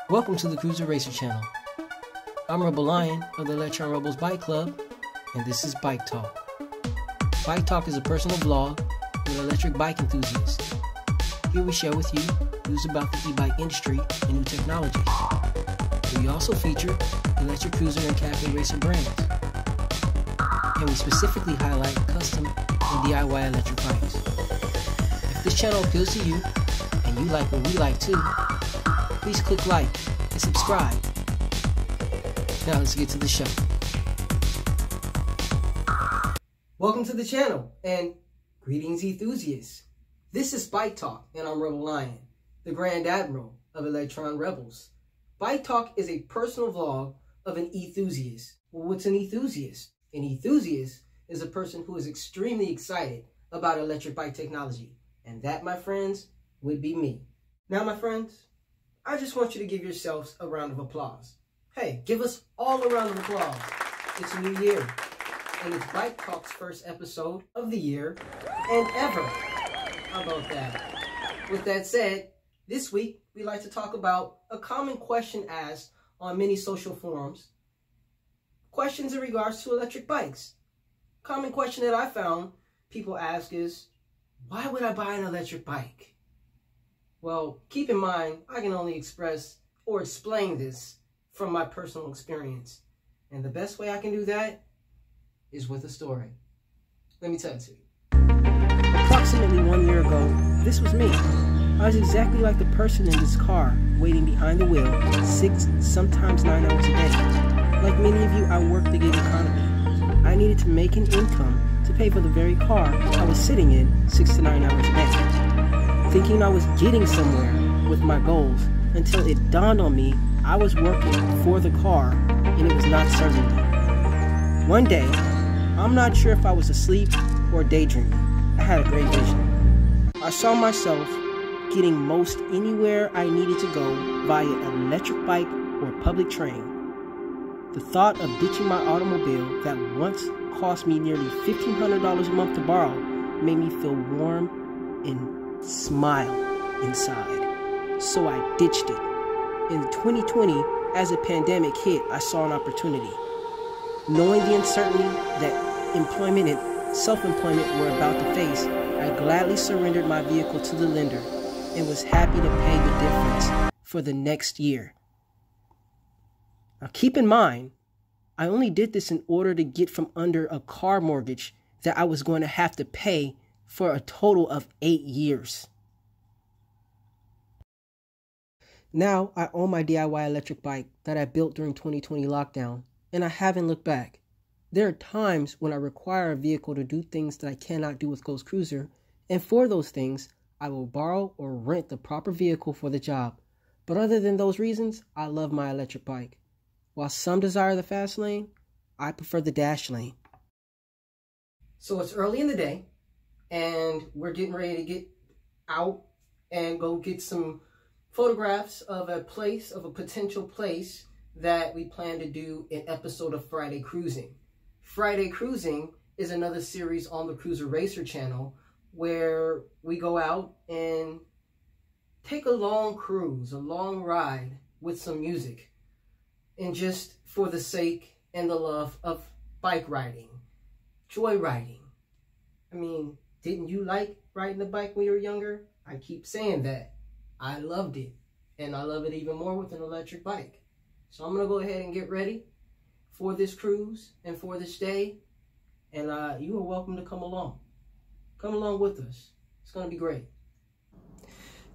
Welcome to the Cruiser Racer channel. I'm Rebel Lion of the Electron Rebels Bike Club, and this is Bike Talk. Bike Talk is a personal vlog with electric bike enthusiasts. Here we share with you news about the e-bike industry and new technologies. We also feature electric cruiser and cafe racer brands. And we specifically highlight custom and DIY electric bikes. If this channel appeals to you, and you like what we like too, please click like and subscribe. Now let's get to the show. Welcome to the channel and greetings enthusiasts. This is Bike Talk and I'm Rebel Lion, the Grand Admiral of Electron Rebels. Bike Talk is a personal vlog of an e-enthusiast. Well, what's an e-enthusiast? An e-enthusiast is a person who is extremely excited about electric bike technology. And that, my friends, would be me. Now, my friends, I just want you to give yourselves a round of applause. Hey, give us all a round of applause. It's a new year, and it's Bike Talk's first episode of the year and ever. How about that? With that said, this week, we like to talk about a common question asked on many social forums. Questions in regards to electric bikes. Common question that I found people ask is, why would I buy an electric bike? Well, keep in mind, I can only express or explain this from my personal experience. And the best way I can do that is with a story. Let me tell it to you. Approximately 1 year ago, this was me. I was exactly like the person in this car, waiting behind the wheel 6, sometimes 9 hours a day. Like many of you, I worked the gig economy. I needed to make an income to pay for the very car I was sitting in 6 to 9 hours a day. Thinking I was getting somewhere with my goals until it dawned on me I was working for the car and it was not serving me. One day, I'm not sure if I was asleep or daydreaming. I had a great vision. I saw myself getting most anywhere I needed to go via an electric bike or public train. The thought of ditching my automobile that once cost me nearly $1,500 a month to borrow made me feel warm and smile inside. So I ditched it. In 2020, as the pandemic hit, I saw an opportunity. Knowing the uncertainty that employment and self-employment were about to face, I gladly surrendered my vehicle to the lender and was happy to pay the difference for the next year. Now keep in mind, I only did this in order to get from under a car mortgage that I was going to have to pay for a total of 8 years. Now I own my DIY electric bike that I built during 2020 lockdown, and I haven't looked back. There are times when I require a vehicle to do things that I cannot do with Ghost Cruiser, and for those things, I will borrow or rent the proper vehicle for the job. But other than those reasons, I love my electric bike. While some desire the fast lane, I prefer the dash lane. So it's early in the day, and we're getting ready to get out and go get some photographs of a potential place that we plan to do an episode of Friday Cruising. Friday Cruising is another series on the Cruiser Racer channel where we go out and take a long cruise, a long ride with some music, and just for the sake and the love of bike riding, joy riding. I mean, didn't you like riding the bike when you were younger? I keep saying that. I loved it. And I love it even more with an electric bike. So I'm going to go ahead and get ready for this cruise and for this day. And you are welcome to come along. Come along with us. It's going to be great.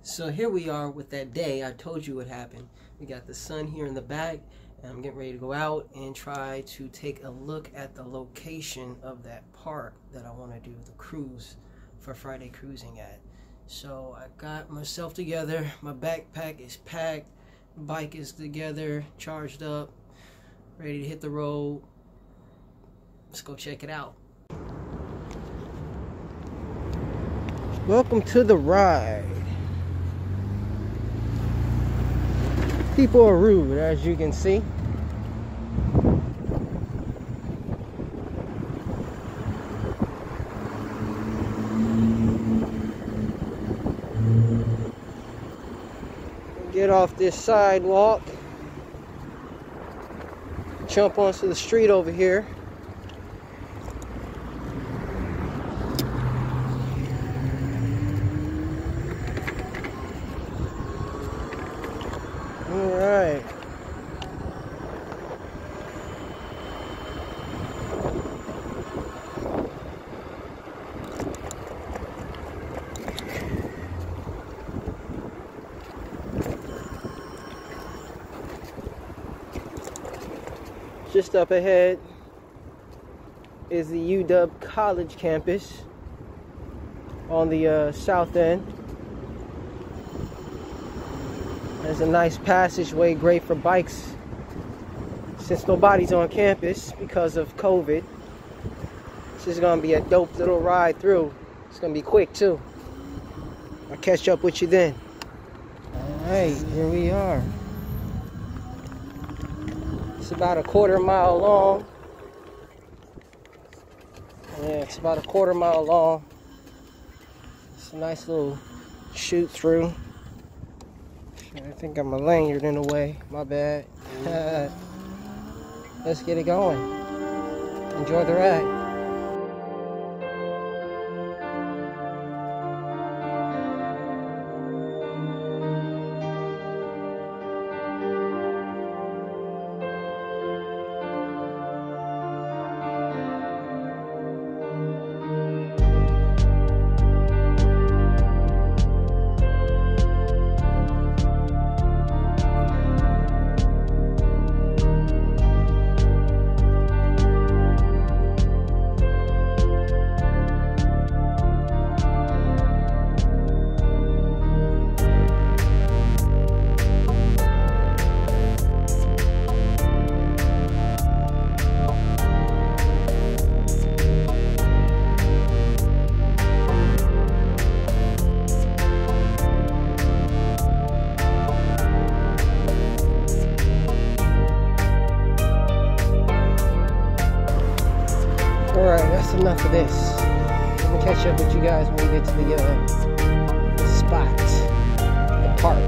So here we are with that day. I told you what happened. We got the sun here in the back. And I'm getting ready to go out and try to take a look at the location of that park that I want to do the cruise for Friday Cruising at. So I got myself together. My backpack is packed. Bike is together, charged up, ready to hit the road. Let's go check it out. Welcome to the ride. People are rude, as you can see. Get off this sidewalk. Jump onto the street over here. All right. Just up ahead is the UW College campus on the south end. There's a nice passageway, great for bikes since nobody's on campus because of COVID. This is gonna be a dope little ride through. It's gonna be quick too. I'll catch up with you then. All right, here we are. It's about a quarter-mile long. Yeah, it's about a quarter-mile long. It's a nice little shoot through. I think I'm a lanyard in a way. My bad. Let's get it going. Enjoy the ride. Alright, that's enough of this. I'm gonna catch up with you guys when we get to the spot, the park.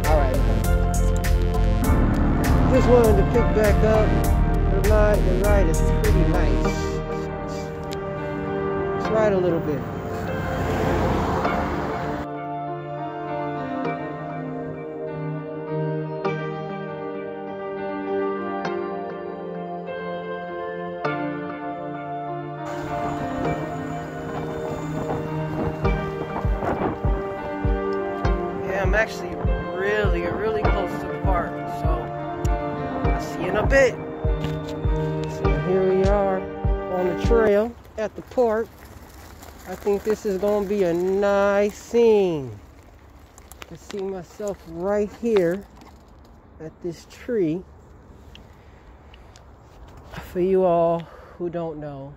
Alright, just wanted to pick back up. The ride is pretty nice. Let's ride a little bit. I'm actually really close to the park, so I'll see you in a bit. So here we are on the trail at the park. I think this is going to be a nice scene. I see myself right here at this tree. For you all who don't know,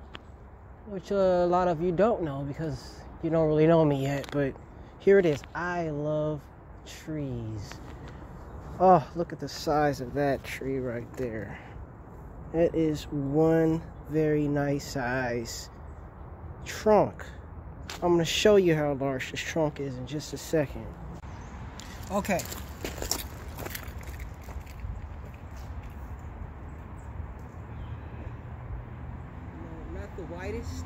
which a lot of you don't know because you don't really know me yet, but here it is. I love trees. Oh, look at the size of that tree right there. It is one very nice size trunk. I'm going to show you how large this trunk is in just a second. Okay. No, not the widest.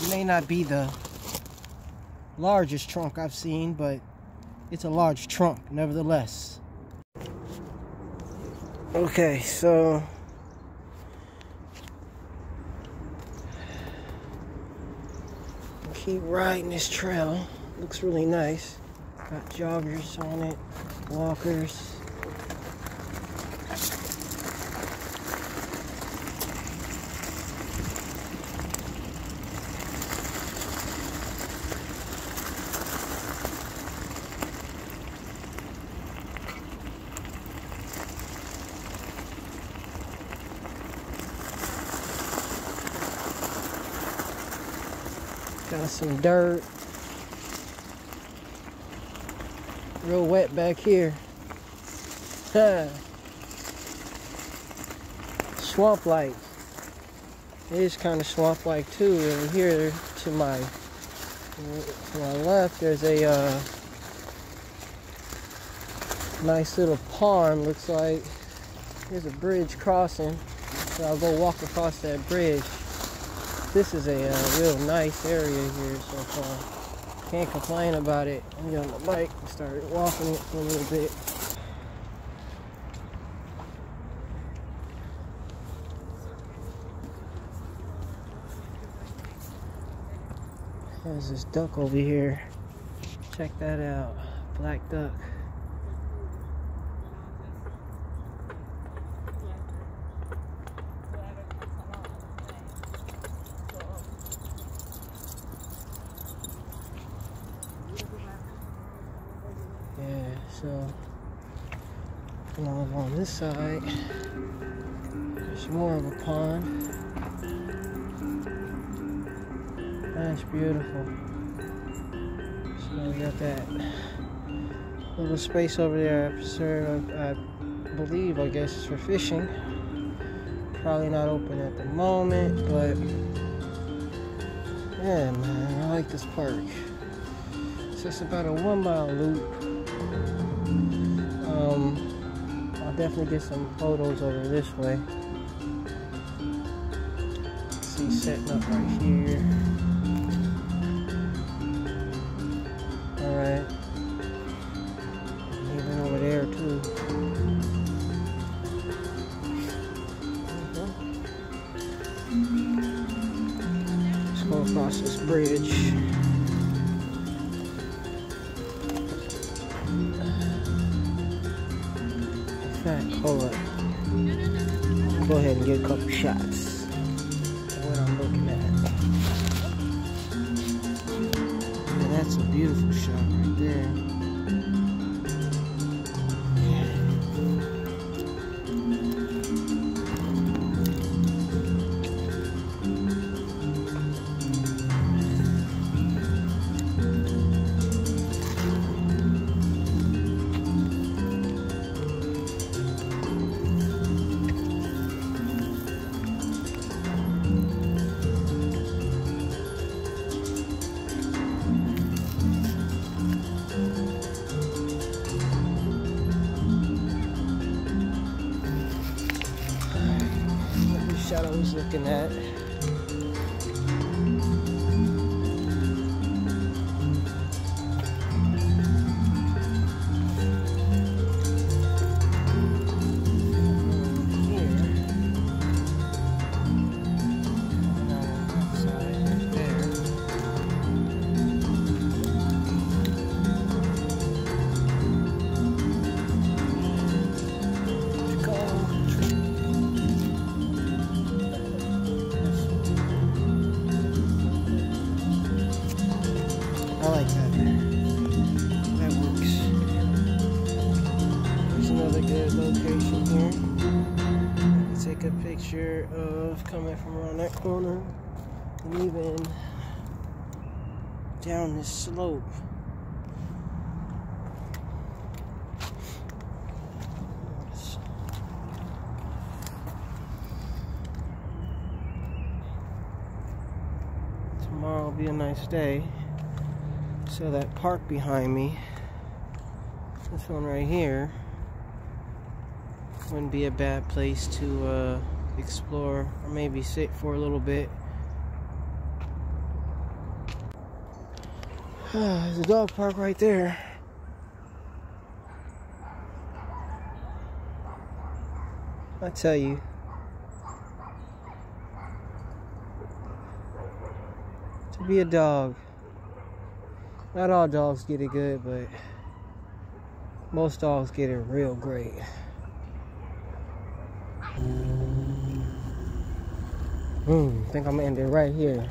It may not be the largest trunk I've seen, but it's a large trunk nevertheless. Okay, so keep riding this trail. Looks really nice. Got joggers on it, walkers. Got some dirt. Real wet back here. Swamp lights. It is kind of swamp-like too. And here to my left, there's a nice little pond. Looks like there's a bridge crossing, so I'll go walk across that bridge. This is a real nice area here so far. Can't complain about it. I'm getting on the bike and started walking it for a little bit. There's this duck over here. Check that out. Black duck. Yeah, so along this side, there's more of a pond. That's beautiful. So we got that little space over there I believe, I guess it's for fishing. Probably not open at the moment, but yeah, man, I like this park. It's just about a 1 mile loop. I'll definitely get some photos over this way. See, setting up right here. Alright. Even over there too. Let's go across this bridge. Hold up. I'll go ahead and get a couple shots of what I'm looking at. Yeah, that's a beautiful shot right there. Shot I was looking at. I like that. That works. There's another good location here. Take a picture of coming from around that corner and even down this slope. Tomorrow will be a nice day. So that park behind me, this one right here, wouldn't be a bad place to explore or maybe sit for a little bit. There's a dog park right there. I tell you, to be a dog, not all dogs get it good, but most dogs get it real great. I think I'm gonna end it right here.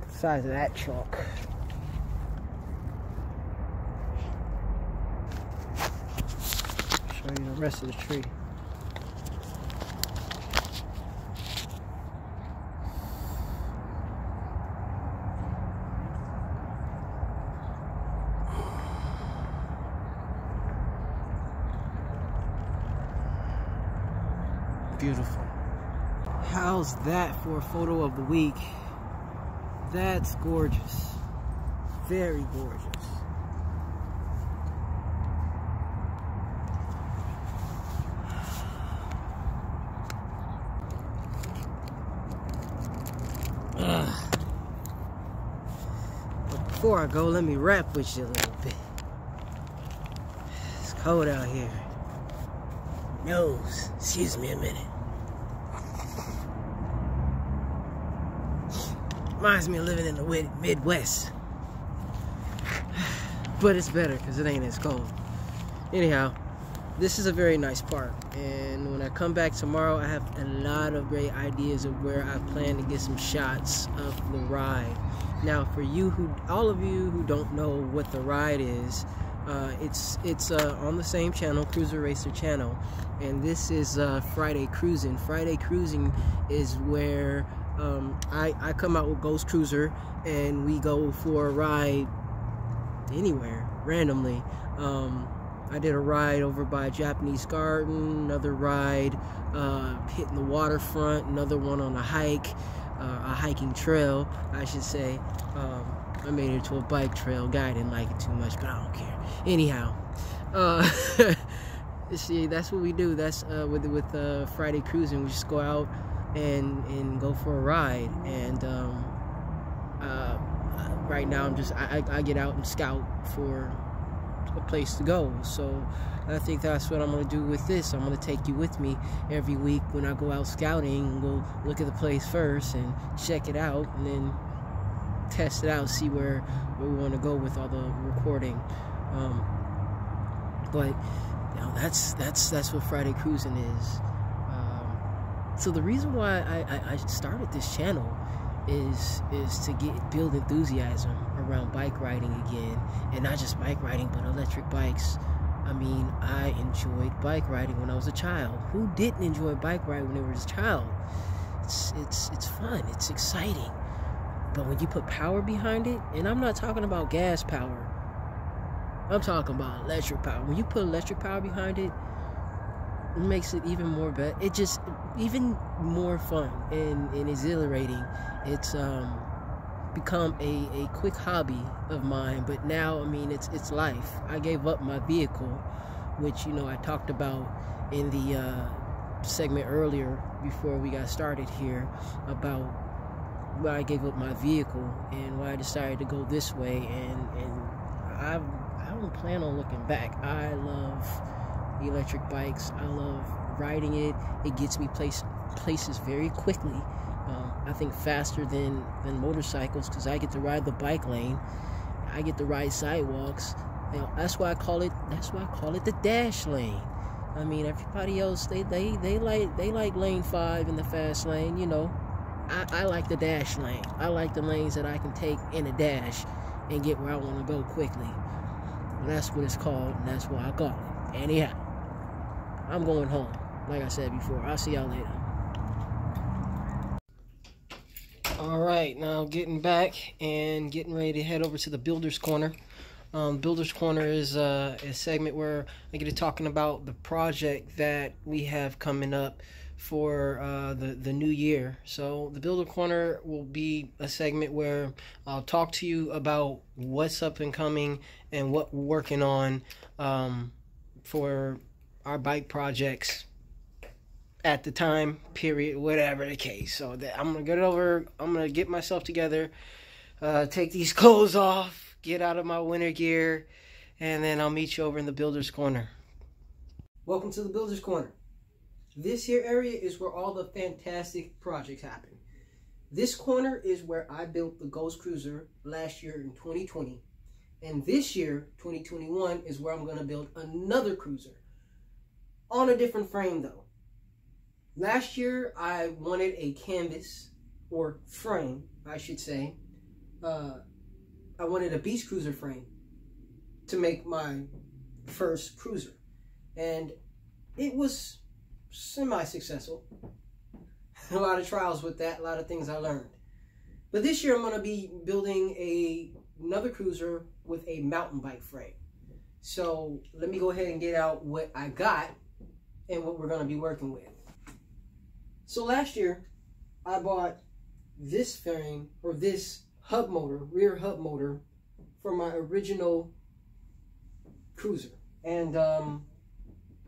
The size of that trunk. Show you the rest of the tree. Beautiful. How's that for a photo of the week? That's gorgeous. Very gorgeous. But before I go, let me rap with you a little bit. It's cold out here. Nose, excuse me a minute. Reminds me of living in the Midwest. But it's better because it ain't as cold. Anyhow, this is a very nice park. And when I come back tomorrow, I have a lot of great ideas of where I plan to get some shots of the ride. Now, for all of you who don't know what the ride is, it's on the same channel, Cruiser Racer channel. And this is Friday Cruising. Friday Cruising is where I come out with Ghost Cruiser and we go for a ride anywhere randomly. I did a ride over by a Japanese garden, another ride hitting the waterfront, another one on a hiking trail, I should say. I made it to a bike trail. Guy didn't like it too much, but I don't care. Anyhow, see, that's what we do. That's with Friday Cruising. We just go out and go for a ride. And right now, I get out and scout for a place to go. So I think that's what I'm going to do with this. I'm going to take you with me every week when I go out scouting, and go look at the place first and check it out, and then test it out, see where we want to go with all the recording. But you know, that's what Friday Cruising is. So the reason why I started this channel is to build enthusiasm around bike riding again, and not just bike riding, but electric bikes. I mean, I enjoyed bike riding when I was a child. Who didn't enjoy bike riding when they were a child? It's fun, it's exciting. But when you put power behind it, and I'm not talking about gas power, I'm talking about electric power. When you put electric power behind it, it makes it even more better. It just even more fun and exhilarating. It's become a quick hobby of mine, but now, I mean, it's life. I gave up my vehicle, which, you know, I talked about in the segment earlier before we got started here, about why I gave up my vehicle and why I decided to go this way, and I don't plan on looking back. I love electric bikes. I love riding it. It gets me places very quickly. I think faster than motorcycles, because I get to ride the bike lane. I get to ride sidewalks. You know, that's why I call it the dash lane. I mean, everybody else they like lane 5 in the fast lane. You know, I like the dash lane. I like the lanes that I can take in a dash and get where I want to go quickly. And that's what it's called, and that's why I call it. Anyhow, I'm going home. Like I said before, I'll see y'all later. Alright, now getting back and getting ready to head over to the Builder's Corner. Builder's Corner is a segment where I get to talking about the project that we have coming up for the new year. So the Builder Corner will be a segment where I'll talk to you about what's up and coming and what we're working on for our bike projects at the time, period, whatever the case. So that I'm gonna get myself together, take these clothes off, get out of my winter gear, and then I'll meet you over in the Builder's Corner. Welcome to the Builder's Corner. This here area is where all the fantastic projects happen. This corner is where I built the Ghost Cruiser last year in 2020. And this year, 2021, is where I'm going to build another cruiser. On a different frame though. Last year, I wanted a canvas, or frame, I should say. I wanted a beach cruiser frame to make my first cruiser. And it was semi-successful. A lot of trials with that, a lot of things I learned. But this year I'm going to be building another cruiser with a mountain bike frame. So let me go ahead and get out what I got and what we're going to be working with. So last year I bought this frame, or this hub motor, rear hub motor, for my original cruiser. And lo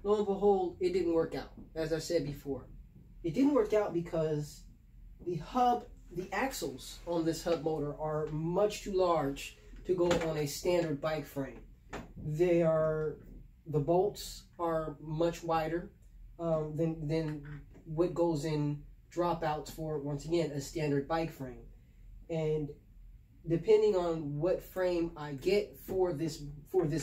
and behold, it didn't work out. As I said before, it didn't work out because the axles on this hub motor are much too large to go on a standard bike frame. The bolts are much wider than what goes in dropouts for, once again, a standard bike frame. And depending on what frame I get for this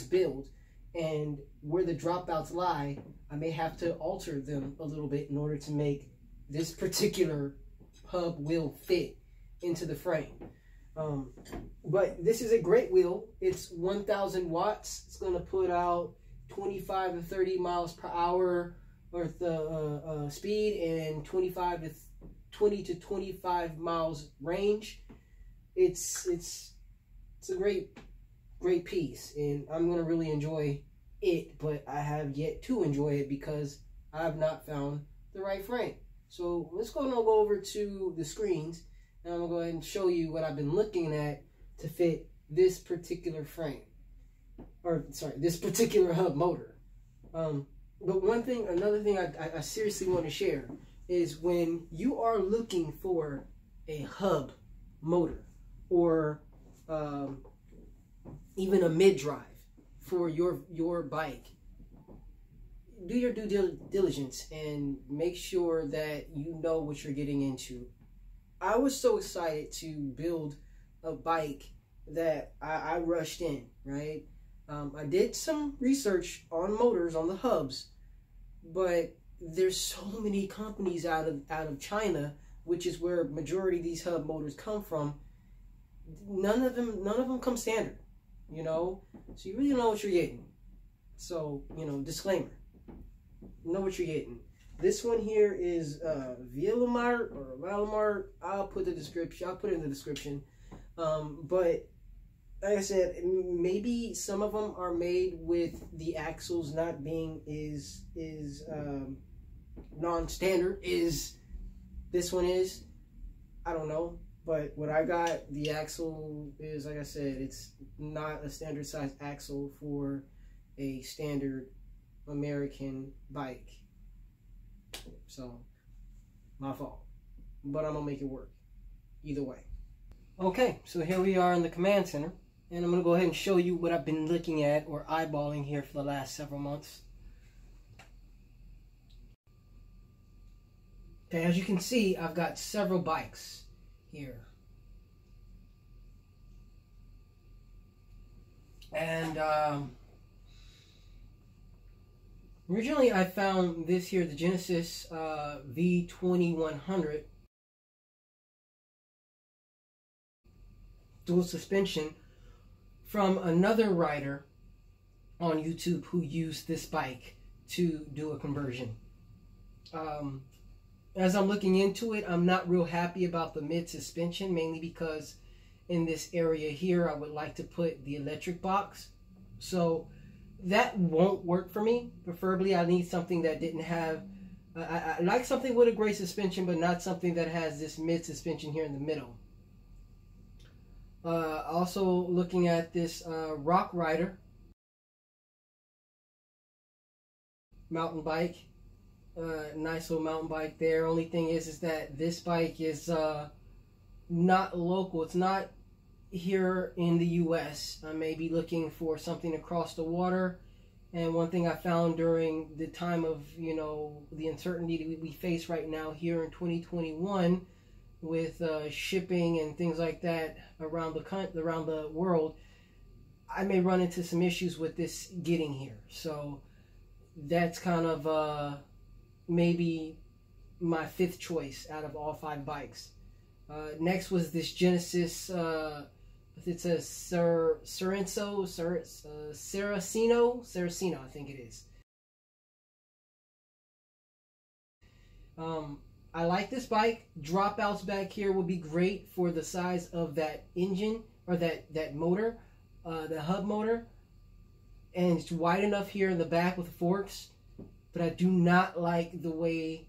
build and where the dropouts lie, I may have to alter them a little bit in order to make this particular hub wheel fit into the frame. But this is a great wheel. It's 1,000 watts. It's going to put out 25 to 30 miles per hour worth of speed and 20 to 25 miles range. It's a great piece, and I'm going to really enjoy it, but I have yet to enjoy it because I have not found the right frame. So let's go over to the screens, and I'm going to go ahead and show you what I've been looking at to fit this particular frame, or sorry, this particular hub motor. But another thing I seriously want to share is when you are looking for a hub motor, or even a mid-drive for your bike, do your due diligence and make sure that you know what you're getting into. I was so excited to build a bike that I rushed in, right? I did some research on motors, on the hubs, but there's so many companies out of China, which is where majority of these hub motors come from. None of them come standard, you know, so you really know what you're getting. So, you know, disclaimer, know what you're getting. This one here is Valamart or Valamart. I'll put it in the description. But like I said, maybe some of them are made with the axles not being non-standard. Is this one is? I don't know. But what I got, the axle is, like I said, it's not a standard size axle for a standard American bike. So, my fault. But I'm going to make it work. Either way. Okay, so here we are in the command center. And I'm going to go ahead and show you what I've been looking at or eyeballing here for the last several months. Okay, as you can see, I've got several bikes here. And originally I found this here, the Genesis V2100 dual suspension, from another rider on YouTube who used this bike to do a conversion. As I'm looking into it, I'm not real happy about the mid suspension, mainly because in this area here I would like to put the electric box. So that won't work for me. Preferably I need something that didn't have, I like something with a great suspension, but not something that has this mid suspension here in the middle. Also looking at this Rock Rider mountain bike. Nice little mountain bike there. Only thing is that this bike is not local. It's not here in the US. I may be looking for something across the water. And one thing I found during the time of, you know, the uncertainty that we face right now here in 2021 with shipping and things like that around the world, I may run into some issues with this getting here. So that's kind of maybe my fifth choice out of all 5 bikes. Next was this Genesis, it's a Saraceno, I think it is. I like this bike. Dropouts back here would be great for the size of that engine, or that motor, the hub motor. And it's wide enough here in the back with the forks. But I do not like the way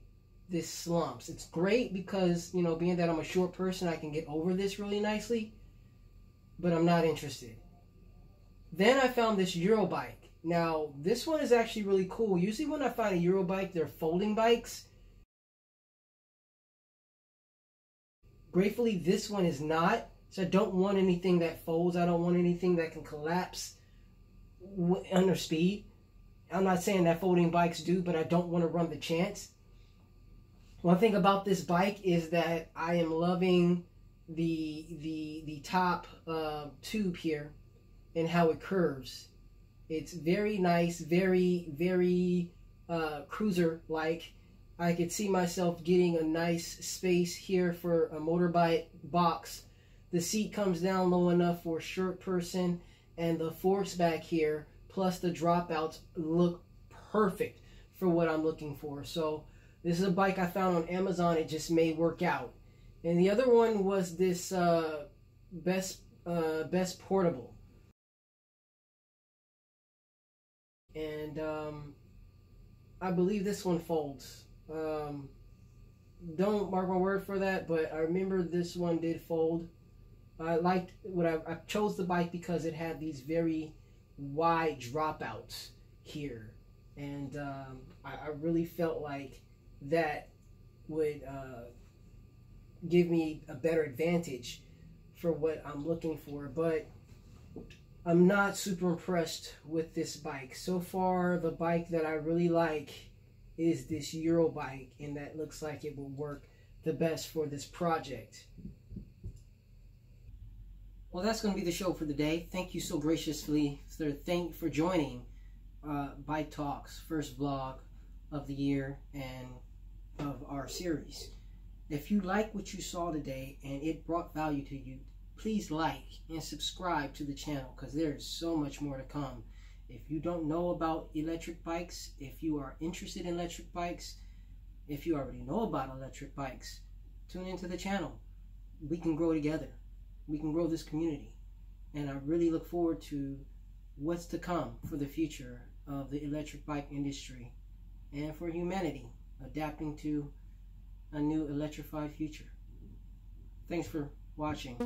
this slumps. It's great because, you know, being that I'm a short person, I can get over this really nicely, but I'm not interested. Then I found this Euro bike. Now, this one is actually really cool. Usually when I find a Euro bike, they're folding bikes. Gratefully, this one is not. So I don't want anything that folds. I don't want anything that can collapse under speed. I'm not saying that folding bikes do, but I don't want to run the chance. One thing about this bike is that I am loving the top tube here and how it curves. It's very nice, very cruiser-like. I could see myself getting a nice space here for a motorbike box. The seat comes down low enough for a short person, and the forks back here, plus the dropouts, look perfect for what I'm looking for. So this is a bike I found on Amazon. It just may work out. And the other one was this Best Portable. And I believe this one folds. Don't mark my word for that, but I remember this one did fold. I liked what I chose the bike because it had these very wide dropouts here, and I really felt like that would give me a better advantage for what I'm looking for. But I'm not super impressed with this bike. So far, the bike that I really like is this Euro bike, and that looks like it will work the best for this project. Well, that's going to be the show for the day. Thank you so graciously for joining Bike Talk's first vlog of the year and of our series. If you like what you saw today and it brought value to you, please like and subscribe to the channel, because there is so much more to come. If you don't know about electric bikes, if you are interested in electric bikes, if you already know about electric bikes, tune into the channel. We can grow together. We can grow this community. And I really look forward to what's to come for the future of the electric bike industry and for humanity adapting to a new electrified future. Thanks for watching.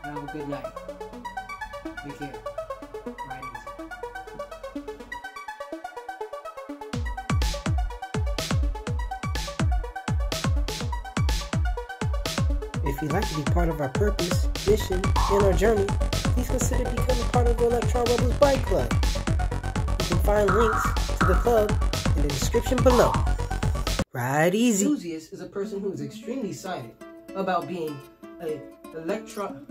Have a good night. Take care. Ride easy. If you'd like to be part of our purpose, mission, and our journey, please consider becoming part of the Electron Rebels Bike Club. You can find links to the club in the description below. Ride easy. E-nthusiast is a person who is extremely excited about being an electron